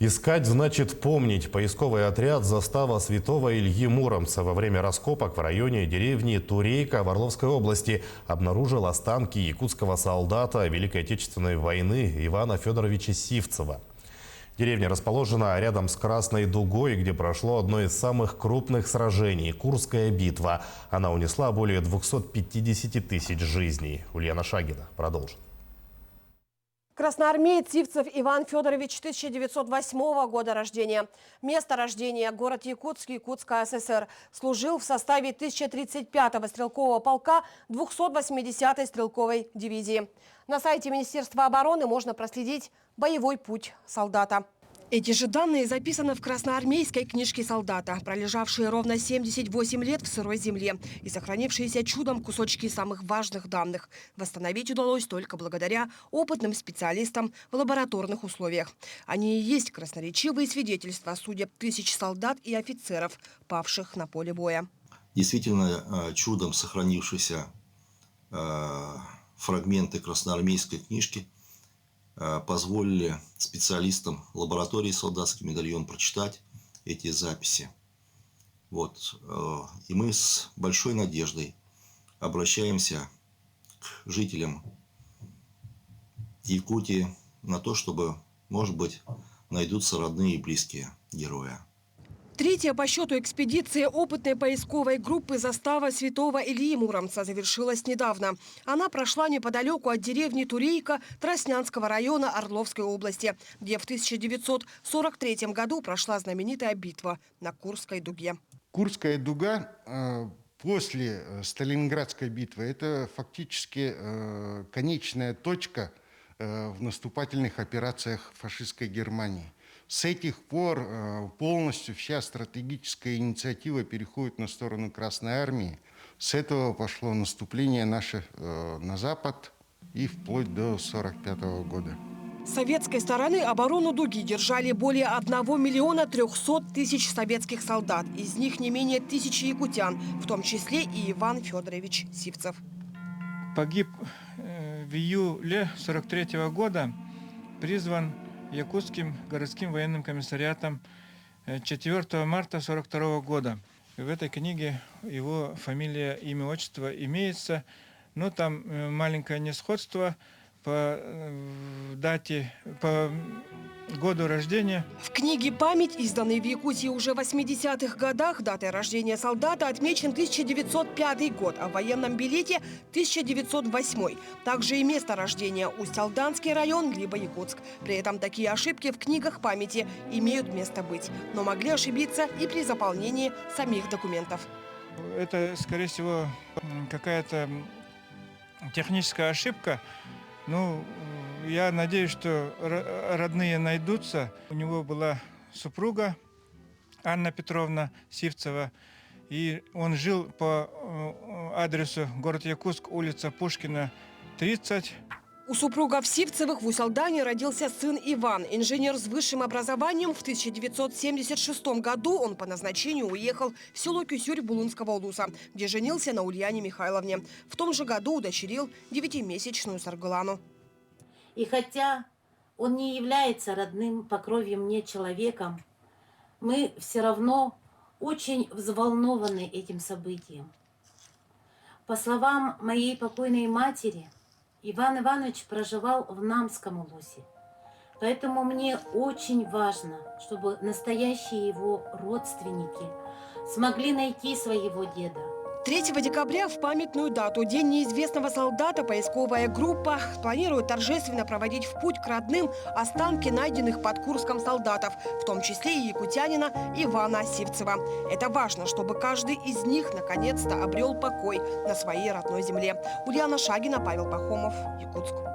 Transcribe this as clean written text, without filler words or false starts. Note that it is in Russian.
Искать значит помнить. Поисковый отряд застава святого Ильи Муромца во время раскопок в районе деревни Турейка в Орловской области обнаружил останки якутского солдата Великой Отечественной войны Ивана Федоровича Сивцева. Деревня расположена рядом с Красной Дугой, где прошло одно из самых крупных сражений – Курская битва. Она унесла более 250 тысяч жизней. Ульяна Шагина продолжит. Красноармеец Сивцев Иван Федорович 1908 года рождения. Место рождения – город Якутск, Якутская ССР. Служил в составе 1035-го стрелкового полка 280-й стрелковой дивизии. На сайте Министерства обороны можно проследить боевой путь солдата. Эти же данные записаны в красноармейской книжке солдата, пролежавшие ровно 78 лет в сырой земле и сохранившиеся чудом кусочки самых важных данных. Восстановить удалось только благодаря опытным специалистам в лабораторных условиях. Они и есть красноречивые свидетельства судеб тысяч солдат и офицеров, павших на поле боя. Действительно, чудом сохранившиеся фрагменты красноармейской книжки позволили специалистам лаборатории «Солдатский медальон» прочитать эти записи. И мы с большой надеждой обращаемся к жителям Якутии на то, чтобы, может быть, найдутся родные и близкие героя. Третья по счету экспедиция опытной поисковой группы застава святого Ильи Муромца завершилась недавно. Она прошла неподалеку от деревни Турейка Троснянского района Орловской области, где в 1943 году прошла знаменитая битва на Курской дуге. Курская дуга после Сталинградской битвы – это фактически конечная точка в наступательных операциях фашистской Германии. С этих пор полностью вся стратегическая инициатива переходит на сторону Красной Армии. С этого пошло наступление наше на запад и вплоть до 1945 года. С советской стороны оборону дуги держали более 1 миллиона 300 тысяч советских солдат. Из них не менее 1000 якутян, в том числе и Иван Федорович Сивцев. Погиб в июле 1943 года, призван Якутским городским военным комиссариатом 4 марта 1942 года. В этой книге его фамилия, имя, отчество имеется, но там маленькое несходство по дате, по году рождения. В книге «Память», изданной в Якутии уже в 80-х годах, датой рождения солдата отмечен 1905 год, а в военном билете – 1908. Также и место рождения – Усть-Алданский район, либо Якутск. При этом такие ошибки в книгах памяти имеют место быть, но могли ошибиться и при заполнении самих документов. Это, скорее всего, какая-то техническая ошибка. Ну, я надеюсь, что родные найдутся. У него была супруга Анна Петровна Сивцева, и он жил по адресу город Якутск, улица Пушкина, 30. У супругов Сивцевых в Усть-Алдане родился сын Иван. Инженер с высшим образованием. В 1976 году он по назначению уехал в село Кюсюрь Булунского улуса, где женился на Ульяне Михайловне. В том же году удочерил 9-месячную Саргулану. И хотя он не является родным по крови мне человеком, мы все равно очень взволнованы этим событием. По словам моей покойной матери, Иван Иванович проживал в Намском улусе. Поэтому мне очень важно, чтобы настоящие его родственники смогли найти своего деда. 3 декабря в памятную дату, День неизвестного солдата, поисковая группа планирует торжественно проводить в путь к родным останки найденных под Курском солдатов, в том числе и якутянина Ивана Сивцева. Это важно, чтобы каждый из них наконец-то обрел покой на своей родной земле. Ульяна Шагина, Павел Пахомов, Якутск.